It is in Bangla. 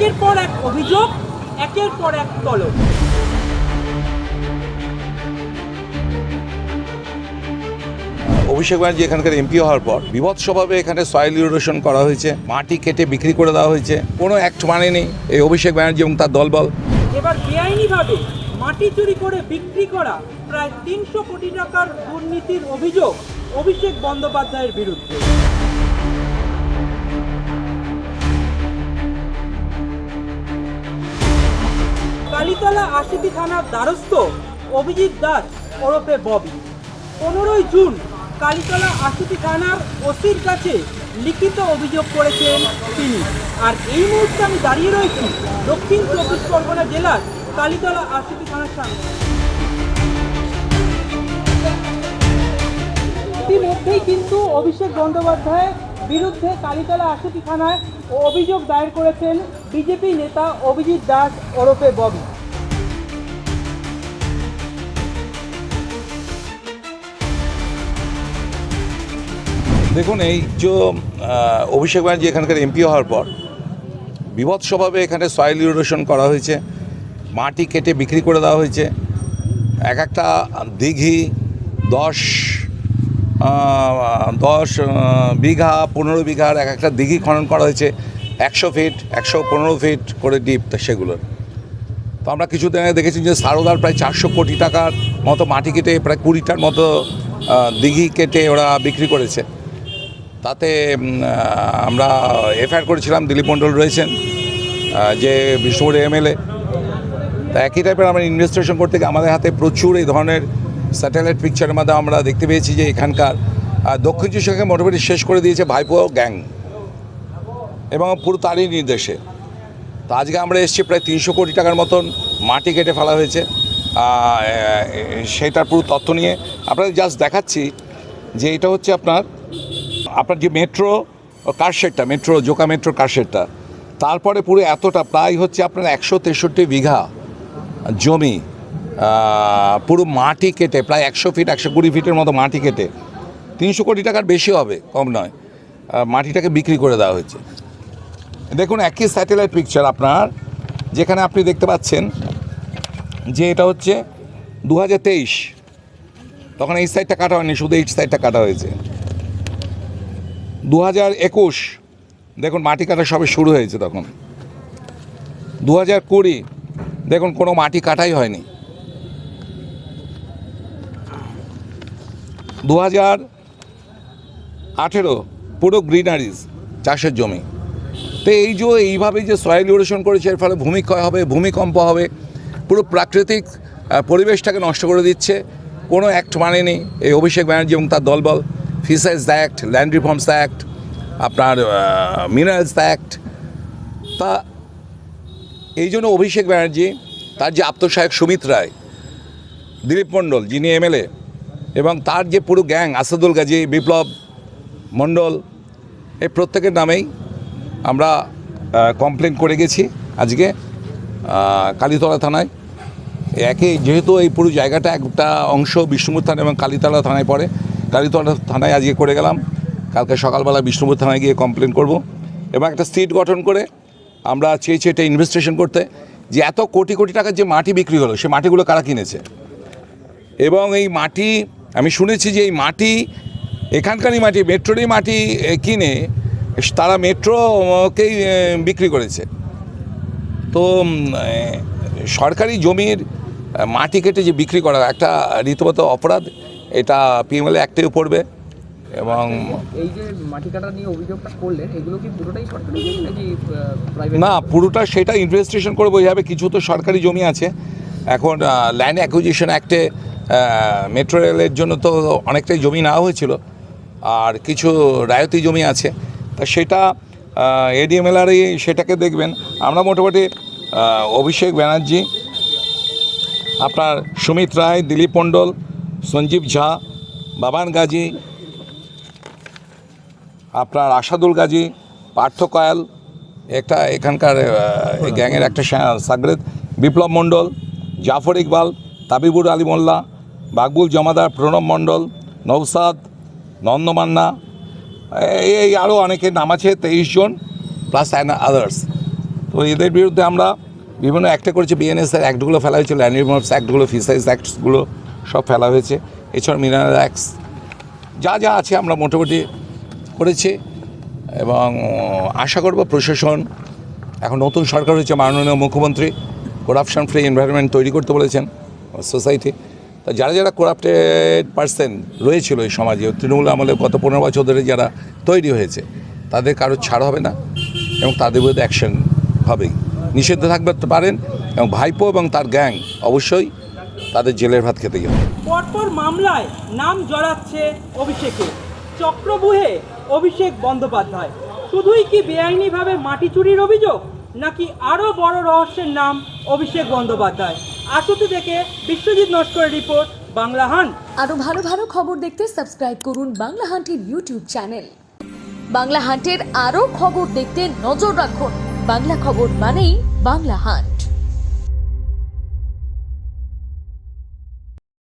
একের পর এক অভিযোগ, একের পর এক তলব। অভিষেক ব্যানার্জি এখানকার এমপি হওয়ার পর বিভৎসভাবে এখানে সয়েল ইরোশন করা হয়েছে, মাটি কেটে বিক্রি করে দেওয়া হয়েছে, কোনো অ্যাক্ট মানেনি এই অভিষেক ব্যানার্জি এবং তার দলবল। এবার বেআইনিভাবে মাটি চুরি করে বিক্রি করা প্রায় 300 কোটি টাকার দুর্নীতির অভিযোগ অভিষেক বন্দ্যোপাধ্যায়ের বিরুদ্ধে। কালীতলা আশিটি থানার দ্বারস্থ অভিজিৎ দাস ওরফে ববি 15ই জুন কালীতলা আশিটি থানার ওসির কাছে লিখিত অভিযোগ করেছেন তিনি। আর এই মুহূর্তে আমি দাঁড়িয়ে রয়েছি দক্ষিণ 24 পরগনা জেলার কালীতলা আশিটি থানার সামনে। ইতিমধ্যেই কিন্তু অভিষেক বন্দ্যোপাধ্যায়ের বিরুদ্ধে কালীতলা আশিটি থানায় অভিযোগ দায়ের করেছেন বিজেপি নেতা অভিজিৎ দাস ওরফে ববি। দেখুন, এই যে অভিষেক ব্যানার্জি এখানকার এমপি হওয়ার পর বিভৎসভাবে এখানে সয়েল ইরোশন করা হয়েছে, মাটি কেটে বিক্রি করে দেওয়া হয়েছে। এক একটা দিঘি 10 বিঘা 15 বিঘার এক একটা দিঘি খনন করা হয়েছে, 100 ফিট 115 ফিট করে ডিপ। সেগুলোর তো আমরা কিছুদিন আগে দেখেছি যে সারদার প্রায় 400 কোটি টাকার মতো মাটি কেটে প্রায় 20টার মতো দিঘি কেটে ওরা বিক্রি করেছে। তাতে আমরা এফআইআর করেছিলাম, দিলীপ মণ্ডল রয়েছেন যে বিষ্ণুপুর এমএলএ। তা একই টাইপের আমরা ইনভেস্টিগেশন করতে গিয়ে আমাদের হাতে প্রচুর এই ধরনের স্যাটেলাইট পিকচারের মধ্যে আমরা দেখতে পেয়েছি যে এখানকার দক্ষিণ চব্বিশ মোটামুটি শেষ করে দিয়েছে ভাইপো গ্যাং এবং পুরো তারই নির্দেশে। তো আজকে আমরা এসেছি প্রায় 300 কোটি টাকার মতন মাটি কেটে ফেলা হয়েছে, সেটার পুরো তথ্য নিয়ে আপনাদের জাস্ট দেখাচ্ছি যে এটা হচ্ছে আপনার যে মেট্রো কারশেডটা, মেট্রো জোকা মেট্রো কারশেডটা, তারপরে পুরো এতটা প্রায় হচ্ছে আপনার 163 বিঘা জমি পুরো মাটি কেটে প্রায় 100 ফিট 120 ফিটের মতো মাটি কেটে 300 কোটি টাকার বেশি হবে, কম নয়, মাটিটাকে বিক্রি করে দেওয়া হয়েছে। দেখুন একই স্যাটেলাইট পিকচার আপনার, যেখানে আপনি দেখতে পাচ্ছেন যে এটা হচ্ছে 2023, তখন এই সাইডটা কাটা হয়নি, শুধু এই সাইডটা কাটা হয়েছে। 2021 দেখুন মাটি কাটা সবে শুরু হয়েছে তখন। 2020 দেখুন কোনো মাটি কাটাই হয়নি। 2018 পুরো গ্রিনারিজ, চাষের জমি। তো এই যে এইভাবে যে সয়েল ইরোশন করেছে, এর ফলে ভূমিক্ষয় হবে, ভূমিকম্প হবে, পুরো প্রাকৃতিক পরিবেশটাকে নষ্ট করে দিচ্ছে। কোনো অ্যাক্ট মানেনি এই অভিষেক ব্যানার্জি এবং তার দলবল। Fisheries act, land reforms act, আপনার মিনারেলস অ্যাক্ট। তা এই জন্য অভিষেক ব্যানার্জি, তার যে আত্মসহায়ক সুমিত রায়, দিলীপ মণ্ডল যিনি এমএলএ, এবং তার যে পুরো গ্যাং আসাদুল গাজী, বিপ্লব মণ্ডল, এই প্রত্যেকের নামেই আমরা কমপ্লেন করে গেছি আজকে কালীতলা থানায়। যেহেতু এই পুরো জায়গাটা একটা অংশ বিষ্ণুপুর থানা এবং কালীতলা থানায় পড়ে, কালীতলা থানায় আজকে করে গেলাম। কালকে সকালবেলা বিষ্ণুপুর থানায় গিয়ে কমপ্লেন করব এবং একটা সিট গঠন করে আমরা চেয়েছি এটা ইনভেস্টিগেশন করতে, যে এত কোটি কোটি টাকার যে মাটি বিক্রি হলো, সে মাটিগুলো কারা কিনেছে। এবং এই মাটি আমি শুনেছি যে এই মাটি এখানকারই মাটি, মেট্রোরই মাটি কিনে তারা মেট্রোকেই বিক্রি করেছে। তো সরকারি জমির মাটি কেটে যে বিক্রি করা একটা রীতিমত অপরাধ, এটা পিএমএলএ অ্যাক্টেও পড়বে। এবং এই যে মাটি কাটা নিয়ে অভিযোগটা করলেন, এগুলো কি পুরোটাই সরকারি জমি নাকি প্রাইভেট? না, পুরোটা সেটা ইনভেস্টিগেশন করে বোঝা যাবে। কিছু তো সরকারি জমি আছে, এখন ল্যান্ড অ্যাকুইজিশন অ্যাক্টে মেট্রো রেলের জন্য তো অনেকটাই জমি নেওয়া হয়েছিল, আর কিছু রায়তি জমি আছে। তা সেটা এডিএমএলআরই সেটাকে দেখবেন। আমরা মোটামুটি অভিষেক ব্যানার্জি, আপনার সুমিত রায়, দিলীপ মণ্ডল, সঞ্জীব ঝা, বাবান গাজী, আপনার আসাদুল গাজী, পার্থ কয়াল, একটা এখানকার গ্যাংয়ের একটা সাগরেদ, বিপ্লব মণ্ডল, জাফর ইকবাল, তাবিবুর আলী মোল্লা, বাকবুল জমাদার, প্রণব মণ্ডল, নৌসাদ, নন্দমান্না, এই আরও অনেকের নাম আছে, 23 জন প্লাস আদার্স। তো এদের বিরুদ্ধে আমরা বিভিন্ন অ্যাক্টে করেছি, বিএনএসের অ্যাক্টগুলো ফেলা হয়েছে, ল্যান্ড রিফর্মস অ্যাক্টগুলো, ফিশারিজ অ্যাক্টসগুলো সব ফেলা হয়েছে, এছাড়া মিনারেল অ্যাক্টস যা যা আছে আমরা মোটামুটি করেছি। এবং আশা করব প্রশাসন, এখন নতুন সরকার হয়েছে, মাননীয় মুখ্যমন্ত্রী করাপশন ফ্রি এনভায়রনমেন্ট তৈরি করতে বলেছেন সোসাইটি। তা যারা যারা করাপ্টেড পার্সন রয়েছিল এই সমাজে, তৃণমূল আমলে গত 15 বছর ধরে যারা তৈরি হয়েছে, তাদের কারো ছাড় হবে না এবং তাদের বিরুদ্ধে অ্যাকশন হবেই। নিষিদ্ধ থাকতে পারেন এবং ভাইপো এবং তার গ্যাং অবশ্যই তাদের জেলের ভাত খেতেই হবে। পরপর মামলায় নাম জড়াচ্ছে অভিষেকের। চক্রবুহে অভিষেক বন্দ্যোপাধ্যায় শুধুই কি বেআইনিভাবে মাটি চুরির অভিযোগ, নাকি আরও বড় রহস্যের নাম অভিষেক বন্দ্যোপাধ্যায়? আশুতি থেকে বিশ্বজিৎ নস্করের রিপোর্ট, বাংলা হান্ট। আরও ভালো ভালো খবর দেখতে সাবস্ক্রাইব করুন বাংলা হান্টের ইউটিউব চ্যানেল। বাংলা হান্টের আরও খবর দেখতে নজর রাখুন। বাংলা খবর মানেই বাংলা হান্ট।